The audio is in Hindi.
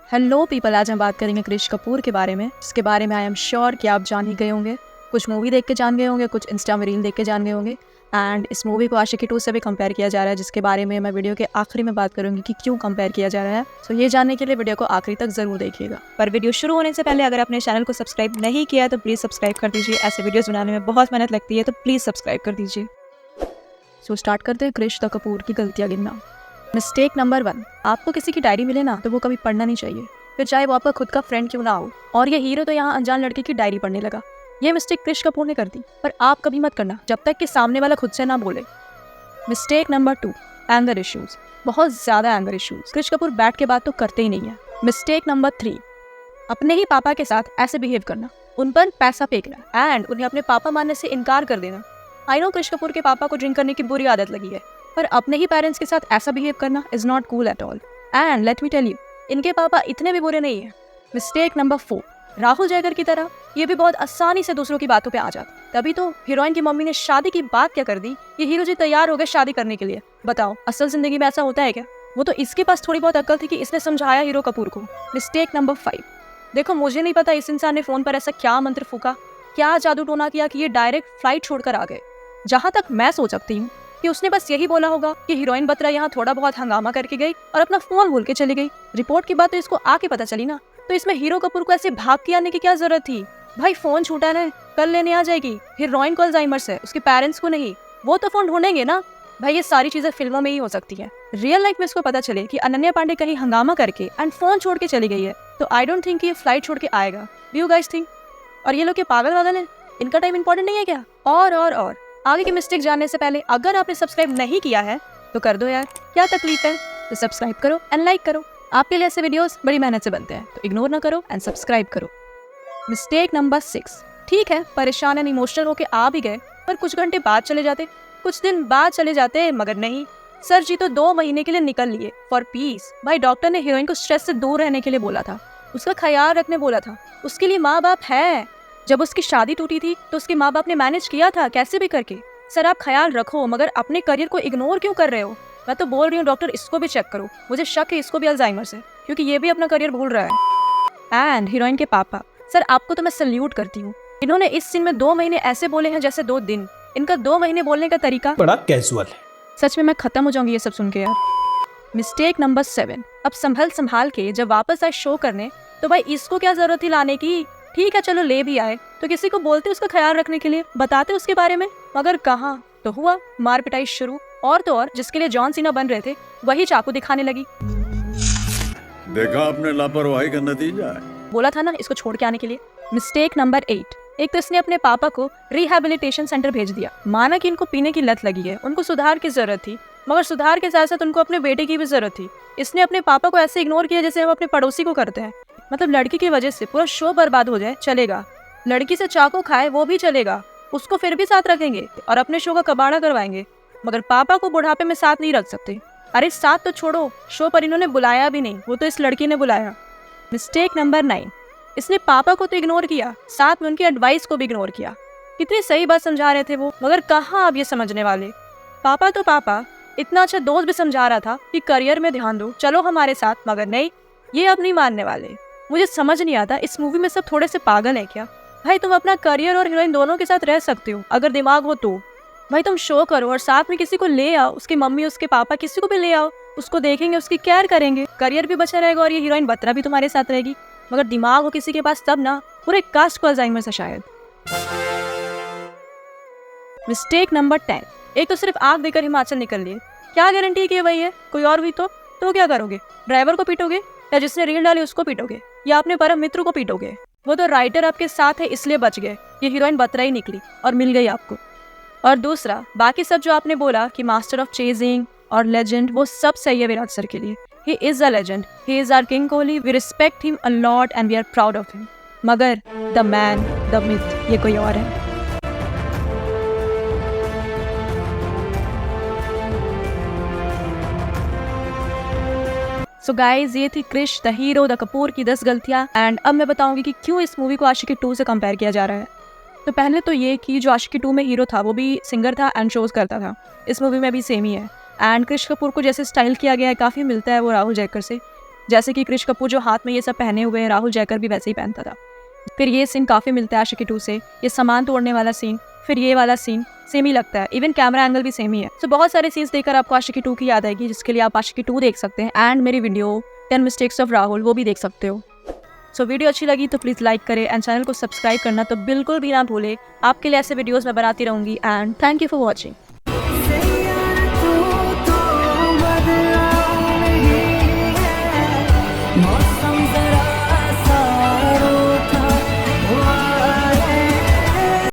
हेलो पीपल, आज हम बात करेंगे क्रिश कपूर के बारे में, जिसके बारे में आई एम श्योर कि आप जान ही गए होंगे। कुछ मूवी देख के जान गए होंगे, कुछ इंस्टा में रील देख के जान गए होंगे। एंड इस मूवी को आशिकी 2 से भी कंपेयर किया जा रहा है, जिसके बारे में मैं वीडियो के आखिरी में बात करूंगी कि क्यों कंपेयर किया जा रहा है। सो ये जानने के लिए वीडियो को आखिरी तक जरूर देखिएगा। पर वीडियो शुरू होने से पहले अगर अपने चैनल को सब्सक्राइब नहीं किया है तो प्लीज़ सब्सक्राइब कर दीजिए। ऐसे वीडियोज़ बनाने में बहुत मेहनत लगती है, तो प्लीज़ सब्सक्राइब कर दीजिए। सो स्टार्ट करते हैं क्रिश द कपूर की गलतियाँ गिनना। मिस्टेक नंबर 1, आपको किसी की डायरी मिले ना तो वो कभी पढ़ना नहीं चाहिए, फिर चाहे वो आपका खुद का फ्रेंड क्यों ना हो। और ये हीरो तो यहाँ अनजान लड़के की डायरी पढ़ने लगा। ये मिस्टेक क्रिश कपूर ने कर दी, पर आप कभी मत करना जब तक कि सामने वाला खुद से ना बोले। Mistake number 2, anger issues. बहुत ज़्यादा एंगर इश्यूज क्रिश कपूर बैठ के बात तो करते ही नहीं है। मिस्टेक नंबर 3, अपने ही पापा के साथ ऐसे बिहेव करना, उन पर पैसा फेंकना एंड उन्हें अपने पापा मानने से इनकार कर देना। आई नो क्रिश कपूर के पापा को ड्रिंक करने की बुरी आदत लगी है, पर अपने ही पेरेंट्स के साथ ऐसा बिहेव करना is not cool at all. And let me tell you, इनके पापा इतने भी बुरे नहीं है। मिस्टेक नंबर 4, राहुल जयकर की तरह ये भी बहुत आसानी से दूसरों की बातों पे आ जाता। तभी तो हीरोइन की मम्मी ने शादी की बात क्या कर दी, ये हीरो जी तैयार हो गए शादी करने के लिए। बताओ असल जिंदगी में ऐसा होता है क्या? वो तो इसके पास थोड़ी बहुत अक्ल थी कि इसने समझाया हीरो कपूर को। मिस्टेक नंबर 5, देखो मुझे नहीं पता इस इंसान ने फोन पर ऐसा क्या मंत्र फूका, क्या जादू टोना किया कि ये डायरेक्ट फ्लाइट छोड़कर आ गए। जहां तक मैं सोच सकती हूँ कि उसने बस यही बोला होगा कि हीरोइन बत्रा यहाँ थोड़ा बहुत हंगामा करके गई और अपना फोन भूल के चली गई। रिपोर्ट की बात तो इसको आके पता चली ना, तो इसमें हीरो कपूर को ऐसे भाग के आने की क्या जरूरत थी? भाई फोन छूटा है, कल लेने आ जाएगी। हीरोइन को अल्जाइमर्स है, उसके पेरेंट्स को नहीं, वो तो फोन ढूंढेंगे ना। भाई ये सारी चीजें फिल्मों में ही हो सकती है। रियल लाइफ में इसको पता चले कि अनन्या पांडे कहीं हंगामा करके एंड फोन छोड़ के चली गई है, तो आई डोंट थिंक ये फ्लाइट छोड़ के आएगा। Do you guys think? और ये लोग के पागल वागल हैं, इनका टाइम इंपॉर्टेंट नहीं है क्या? और आगे की मिस्टेक जानने से पहले अगर आपने सब्सक्राइब नहीं किया है तो कर दो यार, क्या तकलीफ है? तो सब्सक्राइब करो एंड लाइक करो। आपके लिए ऐसे वीडियोस बड़ी मेहनत से बनते हैं, तो इग्नोर ना करो एंड सब्सक्राइब करो। मिस्टेक नंबर 6, ठीक है परेशान एंड इमोशनल होके आ भी गए, पर कुछ घंटे बाद चले जाते, कुछ दिन बाद चले जाते, मगर नहीं, सर जी तो 2 महीने के लिए निकल लिए फॉर पीस। भाई डॉक्टर ने हीरोइन को स्ट्रेस से दूर रहने के लिए बोला था, उसका ख्याल रखने बोला था, उसके लिए माँ बाप है। जब उसकी शादी टूटी थी तो उसके माँ बाप ने मैनेज किया था कैसे भी करके। सर आप ख्याल रखो, मगर अपने करियर को इग्नोर क्यों कर रहे हो? मैं तो बोल रही हूँ डॉक्टर इसको भी चेक करो, मुझे शक है इसको भी अल्जाइमर्स है, क्योंकि ये भी अपना करियर भूल रहा है। एंड हीरोइन के पापा, सर आपको तो मैं सल्यूट करती हूँ, इन्होंने इस सीन में 2 महीने ऐसे बोले हैं जैसे 2 दिन। इनका 2 महीने बोलने का तरीका बड़ा कैजुअल है। सच में मैं खत्म हो जाऊंगी ये सब सुन के यार। मिस्टेक नंबर 7, अब संभाल के जब वापस आए शो करने, तो भाई इसको क्या जरूरत थी लाने की? ठीक है चलो ले भी आए तो किसी को बोलते उसका ख्याल रखने के लिए, बताते उसके बारे में, मगर कहाँ। तो हुआ मार पिटाई शुरू, और तो और जिसके लिए जॉन सीना बन रहे थे वही चाकू दिखाने लगी। देखा आपने लापरवाही का नतीजा है। बोला था ना इसको छोड़ के आने के लिए। मिस्टेक नंबर 8, एक तो इसने अपने पापा को रिहैबिलिटेशन सेंटर भेज दिया। माना कि इनको पीने की लत लगी है, उनको सुधार की जरूरत थी, मगर सुधार के साथ साथ उनको अपने बेटे की भी जरूरत थी। इसने अपने पापा को ऐसे इग्नोर किया जैसे हम अपने पड़ोसी को करते हैं। मतलब लड़की की वजह से पूरा शो बर्बाद हो जाए चलेगा, लड़की से चाकू खाए वो भी चलेगा, उसको फिर भी साथ रखेंगे और अपने शो का कबाड़ा करवाएंगे, मगर पापा को बुढ़ापे में साथ नहीं रख सकते। अरे साथ तो छोड़ो, शो पर इन्होंने बुलाया भी नहीं, वो तो इस लड़की ने बुलाया। मिस्टेक नंबर 9, इसने पापा को तो इग्नोर किया, साथ में उनकी एडवाइस को भी इग्नोर किया। कितनी सही बात समझा रहे थे वो, मगर कहाँ अब ये समझने वाले। पापा तो पापा, इतना अच्छा दोस्त भी समझा रहा था कि करियर में ध्यान दो, चलो हमारे साथ, मगर नहीं, ये अब नहीं मानने वाले। मुझे समझ नहीं आता इस मूवी में सब थोड़े से पागल है क्या? भाई तुम अपना करियर और हीरोइन दोनों के साथ रह सकते हो अगर दिमाग हो तो। भाई तुम शो करो और साथ में किसी को ले आओ, उसकी मम्मी उसके पापा किसी को भी ले आओ, उसको देखेंगे, उसकी केयर करेंगे, करियर भी बचा रहेगा और ये हीरोइन बत्रा भी तुम्हारे साथ रहेगी। मगर दिमाग हो किसी के पास तब ना, पूरे कास्ट को अल्जाइमर से शायद। मिस्टेक नंबर 10, एक तो सिर्फ आग देकर हिमाचल निकल लिए, क्या गारंटी है कि वही है? कोई और हुई तो क्या करोगे? ड्राइवर को पीटोगे या जिसने रील डाली उसको पीटोगे या अपने परम मित्र को पीटोगे? वो तो राइटर आपके साथ है इसलिए बच गए, ये हीरोइन बत्रा ही निकली और मिल गई आपको। और दूसरा, बाकी सब जो आपने बोला कि मास्टर ऑफ चेजिंग और लेजेंड, वो सब सही है विराट सर के लिए। He is a legend, he is our king Kohli, we respect him a lot and we are proud of him, मगर द मैन द मिथ ये कोई और है। सो गाइज, ये थी Krish the hero the Kapoor की 10 गलतियाँ। एंड अब मैं बताऊंगी कि क्यों इस मूवी को आशिकी 2 से कंपेयर किया जा रहा है। तो पहले तो ये कि जो आशिकी 2 में हीरो था वो भी सिंगर था एंड शोज करता था, इस मूवी में भी सेम ही है। एंड क्रिश कपूर को जैसे स्टाइल किया गया है काफ़ी मिलता है वो राहुल जयकर से। जैसे कि कृष कपूर जो हाथ में ये सब पहने हुए हैं, राहुल जयकर भी वैसे ही पहनता था। फिर ये सीन काफ़ी मिलता है आशिकी 2 से, ये सामान तोड़ने वाला सीन, फिर ये वाला सीन सेम ही लगता है, इवन कैमरा एंगल भी सेम ही है। तो बहुत सारे सीन्स देखकर आपको आशिकी 2 की याद आएगी, जिसके लिए आप आशिकी 2 देख सकते हैं एंड मेरी वीडियो 10 मिस्टेक्स ऑफ राहुल वो भी देख सकते हो। सो वीडियो अच्छी लगी तो प्लीज़ लाइक करें एंड चैनल को सब्सक्राइब करना तो बिल्कुल भी ना भूलें। आपके लिए ऐसे वीडियोज़ मैं बनाती रहूँगी and thank you for watching.